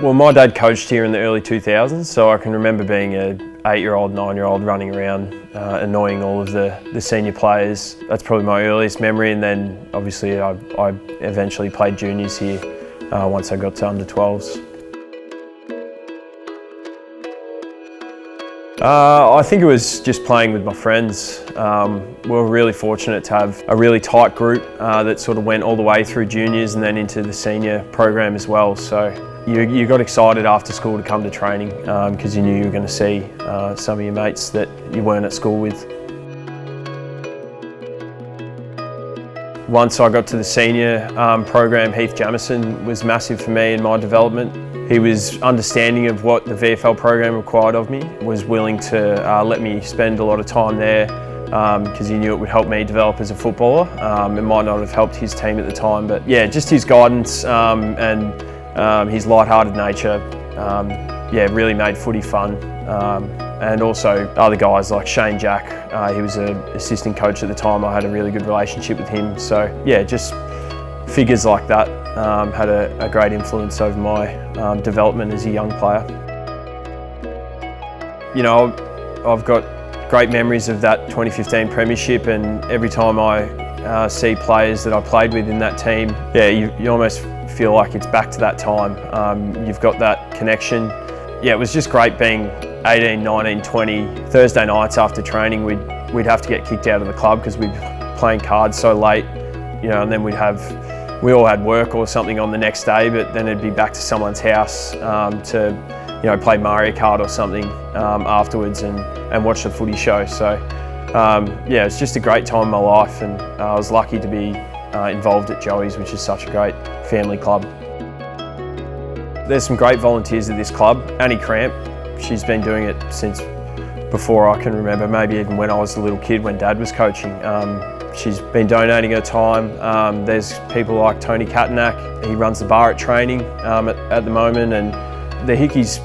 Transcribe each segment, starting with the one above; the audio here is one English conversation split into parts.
Well, my dad coached here in the early 2000s, so I can remember being an 8-year-old, 9-year-old running around, annoying all of the senior players. That's probably my earliest memory, and then obviously I eventually played juniors here once I got to under 12s. I think it was just playing with my friends. We were really fortunate to have a really tight group that sort of went all the way through juniors and then into the senior program as well. So you got excited after school to come to training because you knew you were going to see some of your mates that you weren't at school with. Once I got to the senior program, Heath Jamieson was massive for me in my development. He was understanding of what the VFL program required of me, was willing to let me spend a lot of time there because he knew it would help me develop as a footballer. It might not have helped his team at the time, but yeah, just his guidance and his light-hearted nature really made footy fun. And also other guys like Shane Jack, he was an assistant coach at the time. I had a really good relationship with him. So yeah, just figures like that had a great influence over my development as a young player. You know, I've got great memories of that 2015 premiership, and every time I see players that I played with in that team, yeah, you almost feel like it's back to that time. You've got that connection. Yeah, it was just great being 18, 19, 20. Thursday nights after training, we'd have to get kicked out of the club because we'd be playing cards so late, you know, and then we all had work or something on the next day, but then it'd be back to someone's house to, you know, play Mario Kart or something afterwards and watch the footy show. So yeah, it's just a great time in my life, and I was lucky to be involved at Joey's, which is such a great family club. There's some great volunteers at this club. Annie Cramp, she's been doing it since before I can remember, maybe even when I was a little kid when Dad was coaching. She's been donating her time. There's people like Tony Katanak, he runs the bar at training at the moment, and the Hickeys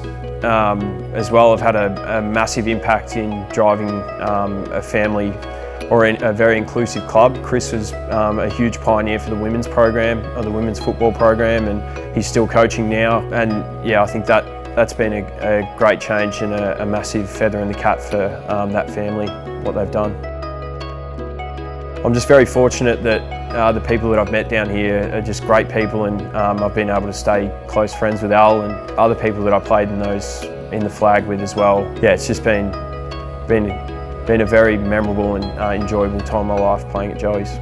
as well have had a massive impact in driving a family or a very inclusive club. Chris was a huge pioneer for the women's program, or the women's football program, and he's still coaching now. And yeah, I think that's been a great change and a massive feather in the cap for that family, what they've done. I'm just very fortunate that the people that I've met down here are just great people, and I've been able to stay close friends with Al and other people that I played in the flag with as well. Yeah, it's just been a very memorable and enjoyable time of my life playing at Joey's.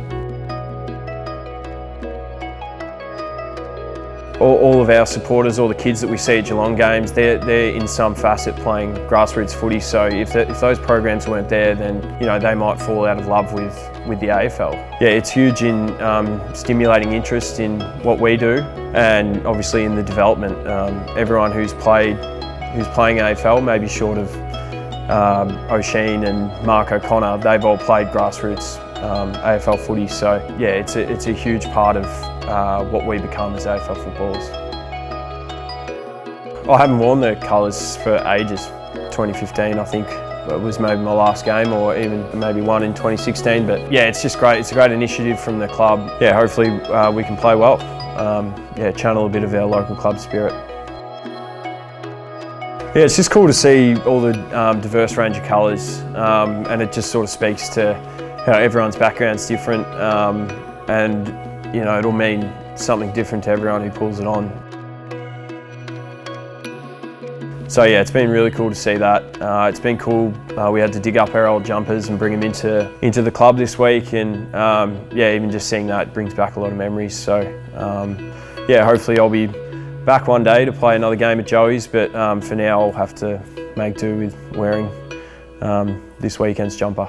All of our supporters, all the kids that we see at Geelong games, they're in some facet playing grassroots footy. So if those programs weren't there, then you know they might fall out of love with the AFL. Yeah, it's huge in stimulating interest in what we do, and obviously in the development. Everyone who's playing AFL, maybe short of O'Sheen and Mark O'Connor, they've all played grassroots AFL footy. So yeah, it's a huge part of what we become as AFL footballers. I haven't worn the colours for ages. 2015 I think it was maybe my last game, or even maybe one in 2016, but yeah, it's just great. It's a great initiative from the club. Yeah, hopefully we can play well. Yeah, channel a bit of our local club spirit. Yeah, it's just cool to see all the diverse range of colours, and it just sort of speaks to how everyone's background's different, and you know, it'll mean something different to everyone who pulls it on. So yeah, it's been really cool to see that. It's been cool. We had to dig up our old jumpers and bring them into the club this week, and yeah, even just seeing that brings back a lot of memories. So yeah, hopefully I'll be back one day to play another game at Joey's, but for now I'll have to make do with wearing this weekend's jumper.